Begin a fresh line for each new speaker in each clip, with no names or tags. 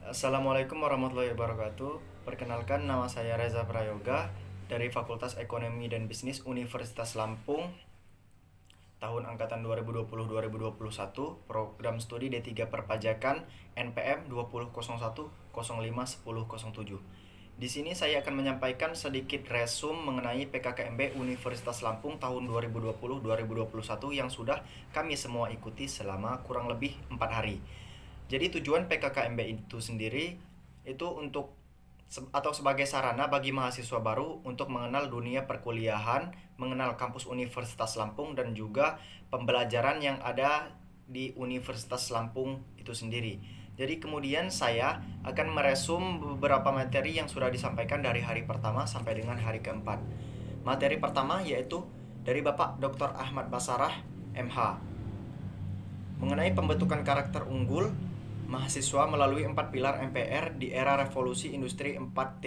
Assalamualaikum warahmatullahi wabarakatuh. Perkenalkan, nama saya Reza Prayoga dari Fakultas Ekonomi dan Bisnis Universitas Lampung, tahun angkatan 2020-2021, program studi D3 Perpajakan NPM 2001 Di sini saya akan menyampaikan sedikit resum mengenai PKKMB Universitas Lampung tahun 2020-2021 yang sudah kami semua ikuti selama kurang lebih 4 hari. Jadi tujuan PKKMB itu sendiri itu untuk atau sebagai sarana bagi mahasiswa baru untuk mengenal dunia perkuliahan, mengenal kampus Universitas Lampung dan juga pembelajaran yang ada di Universitas Lampung itu sendiri. Jadi kemudian saya akan meresum beberapa materi yang sudah disampaikan dari hari pertama sampai dengan hari keempat. Materi pertama yaitu dari Bapak Dr. Ahmad Basarah, MH, mengenai pembentukan karakter unggul mahasiswa melalui 4 pilar MPR di era revolusi industri 4.0.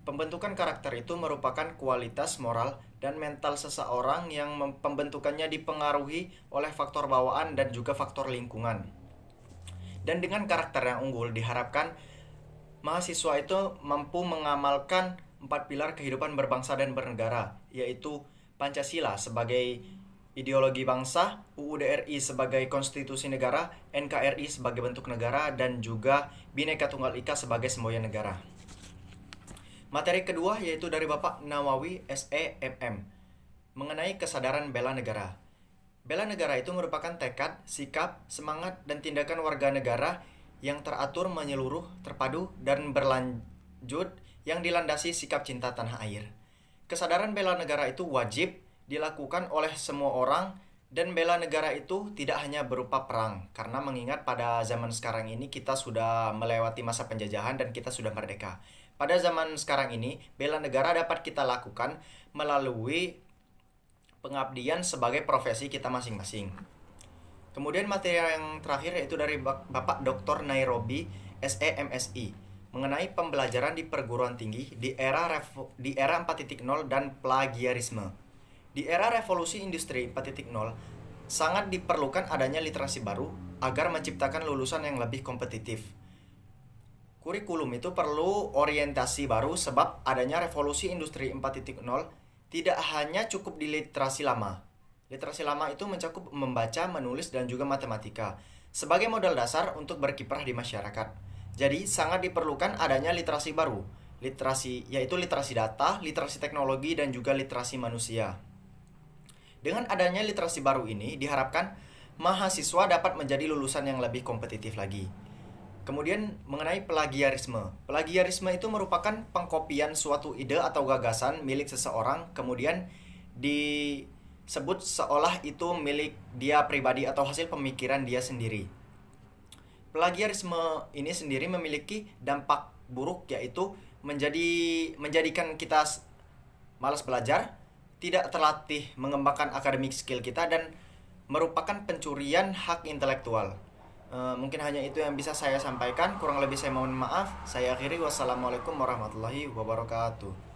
Pembentukan karakter itu merupakan kualitas moral dan mental seseorang yang pembentukannya dipengaruhi oleh faktor bawaan dan juga faktor lingkungan. Dan dengan karakter yang unggul diharapkan mahasiswa itu mampu mengamalkan 4 pilar kehidupan berbangsa dan bernegara, yaitu Pancasila sebagai ideologi bangsa, UUD RI sebagai konstitusi negara, NKRI sebagai bentuk negara, dan juga Bhinneka Tunggal Ika sebagai semboyan negara. Materi kedua yaitu dari Bapak Nawawi SE MM mengenai kesadaran bela negara. Bela negara itu merupakan tekad, sikap, semangat, dan tindakan warga negara yang teratur, menyeluruh, terpadu, dan berlanjut yang dilandasi sikap cinta tanah air. Kesadaran bela negara itu wajib dilakukan oleh semua orang, dan bela negara itu tidak hanya berupa perang, karena mengingat pada zaman sekarang ini kita sudah melewati masa penjajahan dan kita sudah merdeka. Pada zaman sekarang ini, bela negara dapat kita lakukan melalui pengabdian sebagai profesi kita masing-masing. Kemudian materi yang terakhir yaitu dari Bapak Dr. Nairobi SEMSI mengenai pembelajaran di perguruan tinggi di era 4.0 dan plagiarisme. Di era revolusi industri 4.0, sangat diperlukan adanya literasi baru agar menciptakan lulusan yang lebih kompetitif. Kurikulum itu perlu orientasi baru sebab adanya revolusi industri 4.0 tidak hanya cukup di literasi lama. Literasi lama itu mencakup membaca, menulis, dan juga matematika sebagai modal dasar untuk berkiprah di masyarakat. Jadi sangat diperlukan adanya literasi baru, yaitu literasi data, literasi teknologi, dan juga literasi manusia. Dengan adanya literasi baru ini, diharapkan mahasiswa dapat menjadi lulusan yang lebih kompetitif lagi. Kemudian mengenai plagiarisme. Plagiarisme itu merupakan pengkopian suatu ide atau gagasan milik seseorang, kemudian disebut seolah itu milik dia pribadi atau hasil pemikiran dia sendiri. Plagiarisme ini sendiri memiliki dampak buruk, yaitu menjadikan kita malas belajar, tidak terlatih mengembangkan akademik skill kita, dan merupakan pencurian hak intelektual. Mungkin hanya itu yang bisa saya sampaikan. Kurang lebih saya mohon maaf. Saya akhiri. Wassalamualaikum warahmatullahi wabarakatuh.